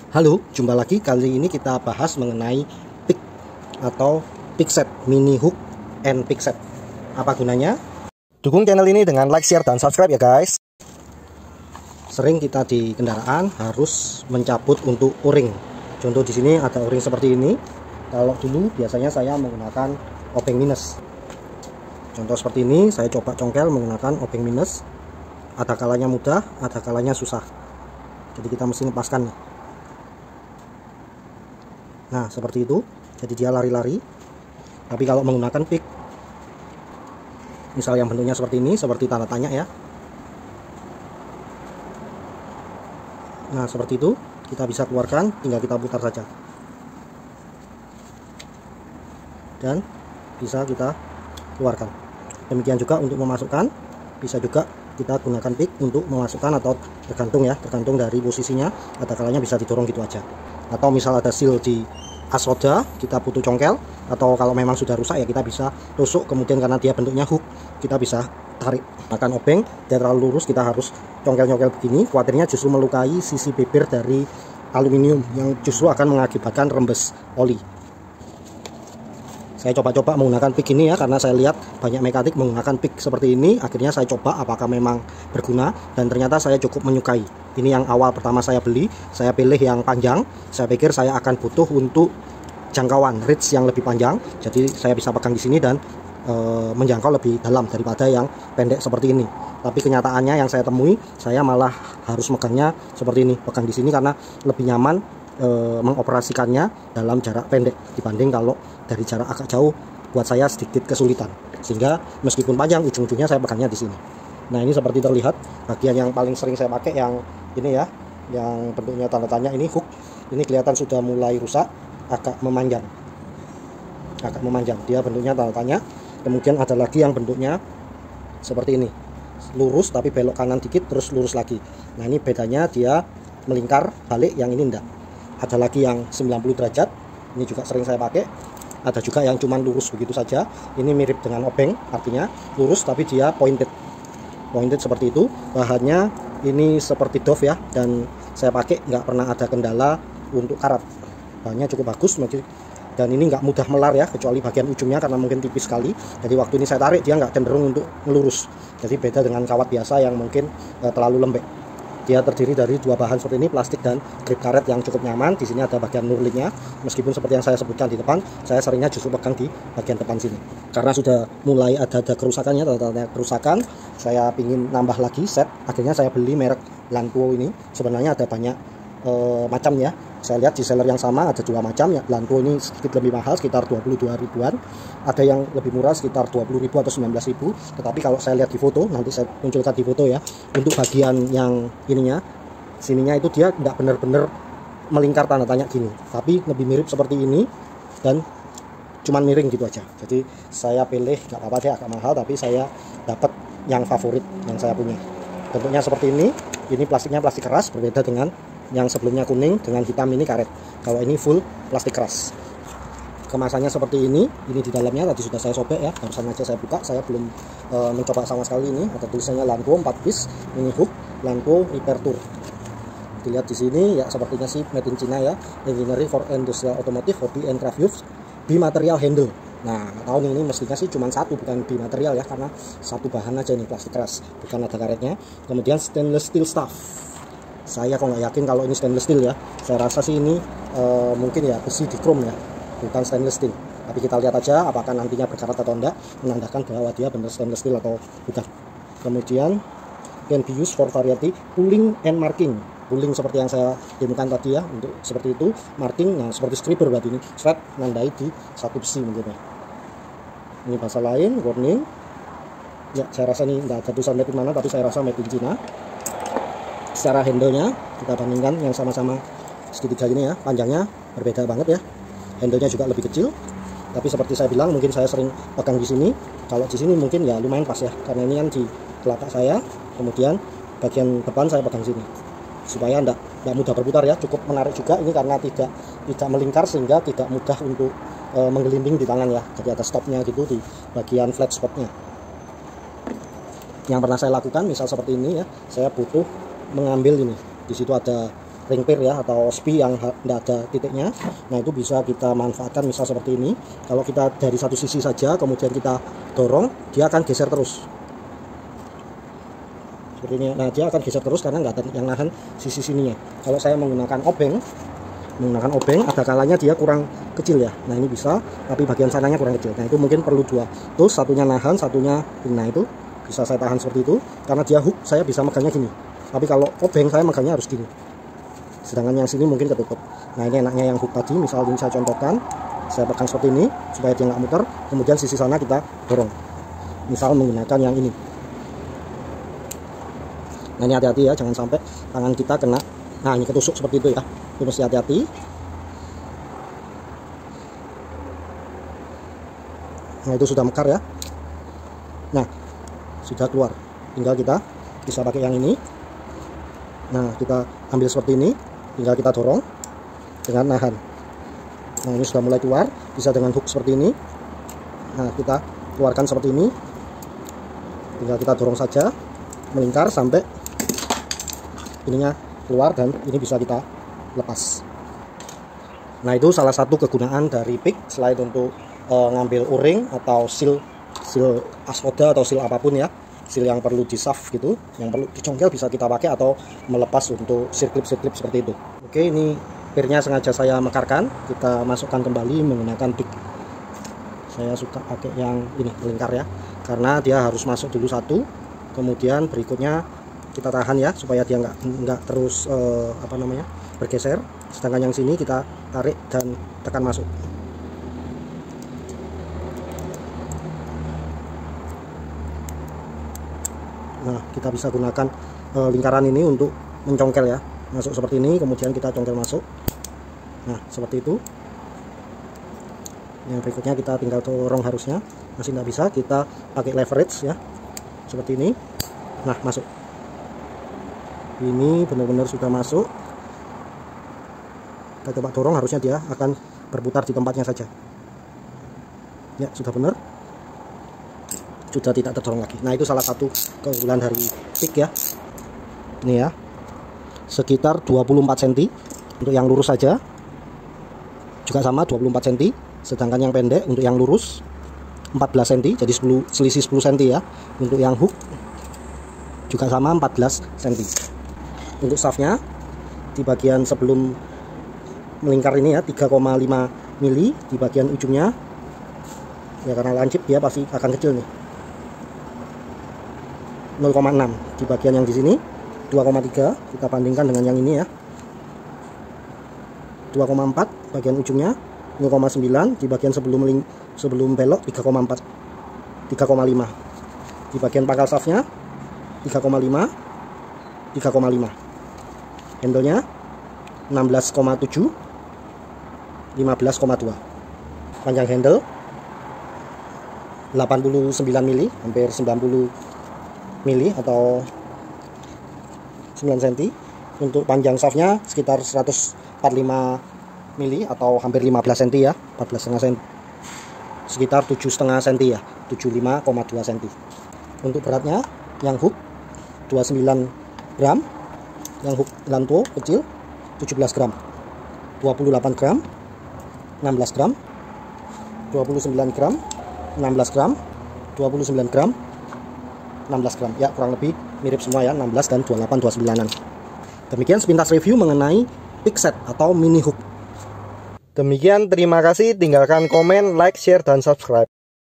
Halo, jumpa lagi. Kali ini kita bahas mengenai pick atau pick set, mini hook and pick set. Apa gunanya? Dukung channel ini dengan like, share, dan subscribe ya guys. Sering kita di kendaraan harus mencabut untuk o-ring. Contoh di sini ada o-ring seperti ini. Kalau dulu biasanya saya menggunakan obeng minus. Contoh seperti ini, saya coba congkel menggunakan obeng minus. Ada kalanya mudah, ada kalanya susah. Jadi kita mesti lepaskan nih. Nah seperti itu, jadi dia lari-lari. Tapi kalau menggunakan pick, misal yang bentuknya seperti ini, seperti tanda tanya ya. Nah seperti itu, kita bisa keluarkan, tinggal kita putar saja. Dan bisa kita keluarkan. Demikian juga untuk memasukkan, bisa juga kita gunakan pick untuk memasukkan atau tergantung ya, tergantung dari posisinya. Ada kalanya bisa didorong gitu aja. Atau misal ada seal di as roda, kita butuh congkel, atau kalau memang sudah rusak ya kita bisa tusuk, kemudian karena dia bentuknya hook kita bisa tarik. Akan obeng dia terlalu lurus, kita harus congkel-congkel begini, khawatirnya justru melukai sisi bibir dari aluminium yang justru akan mengakibatkan rembes oli. Saya coba-coba menggunakan pick ini ya, karena saya lihat banyak mekanik menggunakan pick seperti ini. Akhirnya saya coba apakah memang berguna, dan ternyata saya cukup menyukai. Ini yang awal pertama saya beli, saya pilih yang panjang. Saya pikir saya akan butuh untuk jangkauan reach yang lebih panjang, jadi saya bisa pegang di sini dan menjangkau lebih dalam daripada yang pendek seperti ini. Tapi kenyataannya yang saya temui, saya malah harus megangnya seperti ini, pegang di sini karena lebih nyaman mengoperasikannya dalam jarak pendek dibanding kalau dari jarak agak jauh buat saya sedikit kesulitan. Sehingga meskipun panjang, ujung-ujungnya saya pegangnya di sini. Nah ini seperti terlihat bagian yang paling sering saya pakai yang ini ya, yang bentuknya tanda tanya ini hook. Ini kelihatan sudah mulai rusak, agak memanjang. Dia bentuknya tanda tanya. Kemudian ada lagi yang bentuknya seperti ini, lurus tapi belok kanan dikit terus lurus lagi. Nah ini bedanya, dia melingkar balik, yang ini enggak. Ada lagi yang 90 derajat, ini juga sering saya pakai. Ada juga yang cuman lurus begitu saja. Ini mirip dengan obeng, artinya lurus tapi dia pointed seperti itu. Bahannya ini seperti Dove ya, dan saya pakai nggak pernah ada kendala untuk karat. Bahannya cukup bagus, dan ini nggak mudah melar ya, kecuali bagian ujungnya karena mungkin tipis sekali. Jadi waktu ini saya tarik, dia nggak cenderung untuk melurus. Jadi beda dengan kawat biasa yang mungkin terlalu lembek. Dia terdiri dari dua bahan seperti ini, plastik dan grip karet yang cukup nyaman. Di sini ada bagian nurlingnya. Meskipun seperti yang saya sebutkan di depan, saya seringnya justru pegang di bagian depan sini. Karena sudah mulai ada kerusakannya, tanda-tanda kerusakan, saya ingin nambah lagi set. Akhirnya saya beli merek Lantuo ini. Sebenarnya ada banyak macamnya. Saya lihat di seller yang sama ada dua macam ya. Lantuo ini sedikit lebih mahal, sekitar 22 ribuan. Ada yang lebih murah sekitar 20 ribu atau 19 ribu. Tetapi kalau saya lihat di foto, nanti saya munculkan di foto ya, untuk bagian yang ininya, sininya itu dia tidak benar-benar melingkar tanda tanya gini, tapi lebih mirip seperti ini dan cuman miring gitu aja. Jadi saya pilih, nggak apa-apa deh agak mahal, tapi saya dapat yang favorit yang saya punya. Bentuknya seperti ini plastiknya plastik keras, berbeda dengan yang sebelumnya kuning dengan hitam, ini karet. Kalau ini full plastik keras. Kemasannya seperti ini di dalamnya tadi sudah saya sobek ya, barusan aja saya buka, saya belum mencoba sama sekali. Ini ada tulisannya Lantuo 4 piece mini hook Lantuo Repair Tour. Dilihat di sini ya, sepertinya sih made in China ya, engineering for industrial automotive hobby and craft use bimaterial handle. Nah tahun ini mestinya sih cuma satu, bukan bimaterial ya, karena satu bahan aja ini, plastik keras, bukan ada karetnya. Kemudian stainless steel staff. Saya kok nggak yakin kalau ini stainless steel ya. Saya rasa sih ini mungkin ya besi di chrome ya, bukan stainless steel. Tapi kita lihat aja apakah nantinya berkarat atau enggak, menandakan bahwa dia benar stainless steel atau bukan. Kemudian can be used for variety pulling and marking. Pulling seperti yang saya demokan tadi ya, untuk seperti itu. Marking, nah seperti scriber berarti ini, thread nandai di satu besi mungkin ya. Ini bahasa lain, warning. Ya saya rasa ini enggak ada tulisan made in mana, tapi saya rasa made in China. Secara handle-nya kita bandingkan yang sama-sama segitiga ini ya, panjangnya berbeda banget ya. Handle-nya juga lebih kecil. Tapi seperti saya bilang, mungkin saya sering pegang di sini. Kalau di sini mungkin ya lumayan pas ya, karena ini kan di telapak saya. Kemudian bagian depan saya pegang sini, supaya enggak mudah berputar ya. Cukup menarik juga ini karena tidak melingkar, sehingga tidak mudah untuk menggelinding di tangan ya. Jadi ada stopnya gitu di bagian flat spotnya. Yang pernah saya lakukan misal seperti ini ya, saya butuh mengambil ini, di situ ada ring pin ya, atau spi yang tidak ada titiknya. Nah itu bisa kita manfaatkan misal seperti ini. Kalau kita dari satu sisi saja kemudian kita dorong, dia akan geser terus seperti ini. Nah dia akan geser terus karena nggak ada yang nahan sisi sininya. Kalau saya menggunakan obeng ada kalanya dia kurang kecil ya. Nah ini bisa, tapi bagian sananya kurang kecil. Nah itu mungkin perlu dua terus, satunya nahan, satunya ini. Nah itu bisa saya tahan seperti itu karena dia hook, saya bisa megangnya gini. Tapi kalau obeng saya megangnya harus gini, sedangkan yang sini mungkin ketutup. Nah ini enaknya yang hook tadi, misal ini saya contohkan, saya pegang seperti ini supaya dia nggak muter, kemudian sisi sana kita dorong, misal menggunakan yang ini. Nah ini hati-hati ya, jangan sampai tangan kita kena, nah ini ketusuk seperti itu ya, itu mesti hati-hati. Nah itu sudah mekar ya, nah sudah keluar, tinggal kita bisa pakai yang ini. Nah kita ambil seperti ini, tinggal kita dorong dengan nahan. Nah ini sudah mulai keluar, bisa dengan hook seperti ini. Nah kita keluarkan seperti ini, tinggal kita dorong saja melingkar sampai ininya keluar dan ini bisa kita lepas. Nah itu salah satu kegunaan dari pick selain untuk ngambil o-ring atau seal askoda atau seal apapun ya, seal yang perlu di shaft gitu, yang perlu dicongkel bisa kita pakai, atau melepas untuk sirklip seperti itu. Oke, ini pirnya sengaja saya mekarkan, kita masukkan kembali menggunakan pick. Saya suka pakai yang ini melingkar ya, karena dia harus masuk dulu satu, kemudian berikutnya kita tahan ya supaya dia nggak terus bergeser, sedangkan yang sini kita tarik dan tekan masuk. Nah kita bisa gunakan lingkaran ini untuk mencongkel ya, masuk seperti ini, kemudian kita congkel masuk. Nah seperti itu. Yang berikutnya kita tinggal dorong, harusnya masih tidak bisa, kita pakai leverage ya, seperti ini. Nah masuk, ini benar-benar sudah masuk. Kita coba dorong, harusnya dia akan berputar di tempatnya saja ya, sudah benar, sudah tidak terdorong lagi. Nah itu salah satu keunggulan dari pick ya. Ini ya, sekitar 24 cm untuk yang lurus saja, juga sama 24 cm, sedangkan yang pendek untuk yang lurus 14 cm, jadi selisih 10 cm ya. Untuk yang hook juga sama 14 cm. Untuk shaftnya di bagian sebelum melingkar ini ya 3,5 mili di bagian ujungnya ya, karena lancip dia pasti akan kecil nih. 0,6 di bagian yang di sini, 2,3 kita bandingkan dengan yang ini ya, 2,4 bagian ujungnya, 0,9 di bagian sebelum belok, 3,4 3,5 di bagian pangkal shaftnya, 3,5 handlenya 16,7 15,2, panjang handle 89 mili, hampir 90 mili atau 9 cm. Untuk panjang shaftnya sekitar 145 mili atau hampir 15 cm ya, 14,5 cm, sekitar 7,5 cm ya, 75,2 cm. Untuk beratnya yang hook 29 gram, yang hook lanto kecil 17 gram, 28 gram, 16 gram, 29 gram, 16 gram, 29 gram, 16 gram ya, kurang lebih mirip semua ya, 16 dan 28 29an. Demikian sepintas review mengenai pick set atau mini hook. Demikian, terima kasih, tinggalkan komen, like, share, dan subscribe.